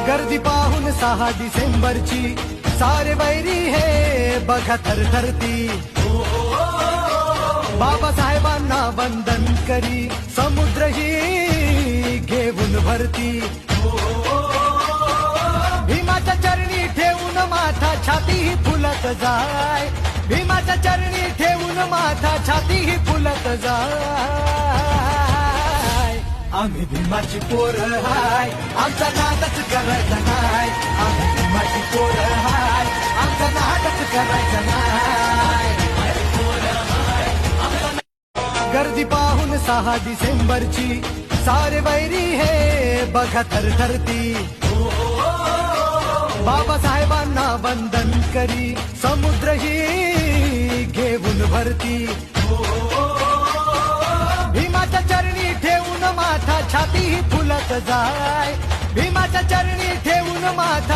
गर्दी पाहून 6 डिसेंबरची सारे वैरी हे बघा थरथरती. बाबासाहेबांना वंदन करी समुद्रही घेऊन भरती. भीमाच्या चरणी ठेवून माथा छातीही फुलत जाय. भीमाच्या चरणी ठेवून माथा छातीही फुलत जाय. आम्ही भीमाची पोरं हाय, आमचा नादच करायचा नाय. आम्ही भीमाची पोरं हाय, आमचा नादच करायचा नाय. गर्दी पाहून 6 डिसेंबरची सारे वैरी हे बघा थरथरती. बाबासाहेबांना वंदन करी समुद्रही घेऊन भरती. भीमाच्या चरणी ठेवून माथा छातीही फुलत जाय. भीमाच्या चरणी ठेवून माथा